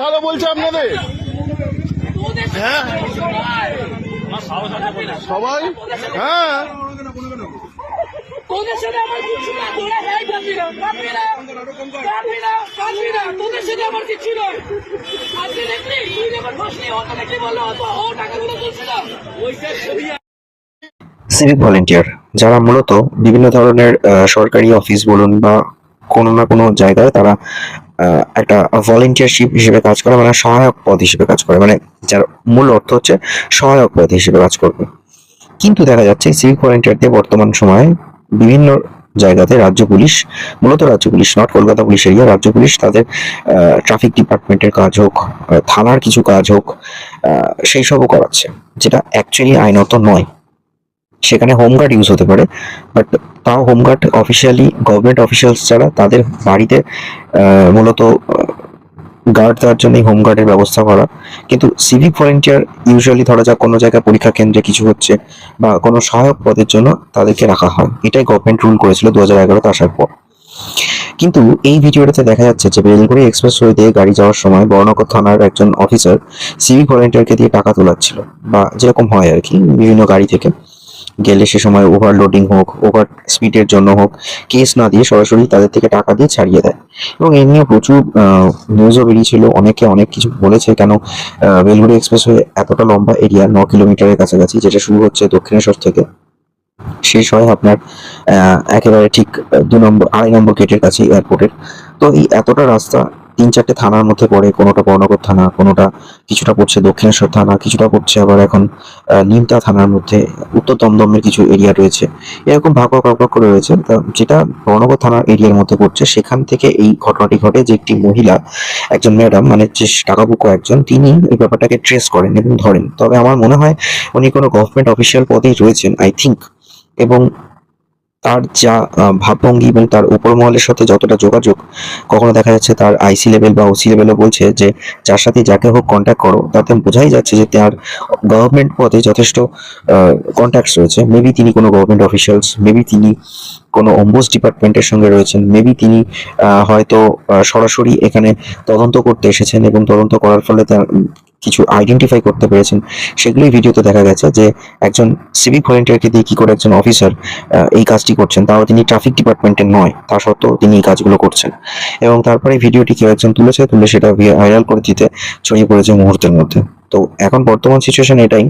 ভালো বলছে আপনাদের? হ্যাঁ সবাই হ্যাঁ তোদের সাথে আমার কিছু না, তোরা হ্যাঁ তোদের সাথে আমার কিছু নয়। আজকে দেখলি তুই যখন বসলি ওটা দেখলি বললো ও টাকাগুলো তুলছিল ওইটার ছবি। সিভিক ভলেন্টিয়ার যারা মূলত বিভিন্ন ধরনের সরকারি অফিস বলুন বা কোনো না কোনো জায়গায় তারা একটা ভলেন্টিয়ারশিপ হিসেবে কাজ করে, মানে সহায়ক পদ হিসেবে কাজ করে, মানে যার মূল অর্থ হচ্ছে সহায়ক পদ হিসেবে কাজ করবে। কিন্তু দেখা যাচ্ছে সিভিক ভলেন্টিয়ারদের বর্তমান সময়ে বিভিন্ন জায়গাতে রাজ্য পুলিশ, মূলত রাজ্য police not Kolkata police area, রাজ্য পুলিশ তাদের ট্রাফিক ডিপার্টমেন্টের কাজ হোক, থানার কিছু কাজ হোক, সেই সবও করাচ্ছে, যেটা অ্যাকচুয়ালি আইনত নয়। সেখানে হোমগার্ড ইউজ হতে পারে, বাট তাও হোমগার্ড অফিসিয়ালি গভর্নমেন্ট অফিসিয়ালস যারা তাদের বাড়িতে মূলত গার্ড দেওয়ার জন্যই হোমগার্ডের ব্যবস্থা করা। কিন্তু সিভিক ভলেন্টিয়ার ইউজুয়ালি ধরা যাক কোনো জায়গায় পরীক্ষা কেন্দ্রে কিছু হচ্ছে বা কোনো সহায়ক পদের জন্য তাদেরকে রাখা হয়, এটাই গভর্নমেন্ট রুল করেছিল 2011-তে আসার পর। কিন্তু এই ভিডিওটাতে দেখা যাচ্ছে যে বেলগুড়ি এক্সপ্রেসওয়ে দিয়ে গাড়ি যাওয়ার সময় বর্ণনগর থানার একজন অফিসার সিভিক ভলেন্টিয়ারকে দিয়ে টাকা তোলাচ্ছিল, বা যেরকম হয় আর কি বিভিন্ন গাড়ি থেকে গেলে সে সময় ওভারলোডিং হোক, ওভার স্পিডের জন্য হোক, কেস না দিয়ে সরাসরি তাদের থেকে টাকা দিয়ে ছাড়িয়ে দেয়। এবং এই নিয়ে প্রচুর নিউজও বেরিয়েছিল, অনেকে অনেক কিছু বলেছে কেন বেলগুড়ি এক্সপ্রেসওয়ে এতটা লম্বা এরিয়া, 9 কিলোমিটারের কাছাকাছি, যেটা শুরু হচ্ছে দক্ষিণেশ্বর থেকে শেষ হয় আপনার একেবারে ঠিক 2 নম্বর 2.5 নম্বর গেটের কাছে এয়ারপোর্টের। তো এই এতটা রাস্তা 3-4টে থানার মধ্যে পড়ে, কোনোটা বর্ণনগর থানা, কোনোটা কিছুটা পড়ছে দক্ষিণেশ্বর থানা, কিছুটা পড়ছে আবার এখন নিমতা থানার মধ্যে, উত্তর দমদমের কিছু এরিয়া রয়েছে, এরকম ভাগ ভাগ করে রয়েছে। যেটা বর্ণনগর থানার এরিয়ার মধ্যে পড়ছে সেখান থেকে এই ঘটনাটি ঘটে যে একটি মহিলা, একজন ম্যাডাম, মানে যে টাকাবুকো একজন, তিনি এই ব্যাপারটাকে ট্রেস করেন এবং ধরেন। তবে আমার মনে হয় উনি কোনো গভর্নমেন্ট অফিসিয়াল পদেই রয়েছেন আই থিঙ্ক, এবং তার যা ভাবভঙ্গি এবং তার উপর মহলের সাথে যতটা যোগাযোগ, কখনো দেখা যাচ্ছে তার আইসি লেভেল বা ওসি লেভেলও বলছে যে যার সাথে যাকে হোক কন্ট্যাক্ট করো, তাতে বোঝাই যাচ্ছে যে তার গভর্নমেন্ট পদে যথেষ্ট কন্ট্যাক্টস রয়েছে। মেবি তিনি কোনো গভর্নমেন্ট অফিসিয়ালস, মেবি তিনি কোনো অম্বুজ ডিপার্টমেন্টের সঙ্গে রয়েছেন, মেবি তিনি হয়তো সরাসরি এখানে তদন্ত করতে এসেছেন এবং তদন্ত করার ফলে তার কিছু আইডেন্টিফাই করতে পেরেছেন। সেগুলোই ভিডিওতে দেখা গেছে যে একজন সিভিক ভলেন্টিয়ারকে দিয়ে কি করে একজন অফিসার এই কাজটি করছেন, তাও তিনি ট্রাফিক ডিপার্টমেন্টের নয়, তা সত্ত্বেও তিনি এই কাজগুলো করছেন। এবং তারপরে ভিডিওটি কেউ একজন তুলে সেটা ভাইরাল করে দিতে ছড়িয়ে পড়েছে মুহূর্তের মধ্যে। তো এখন বর্তমান সিচুয়েশন এটাই।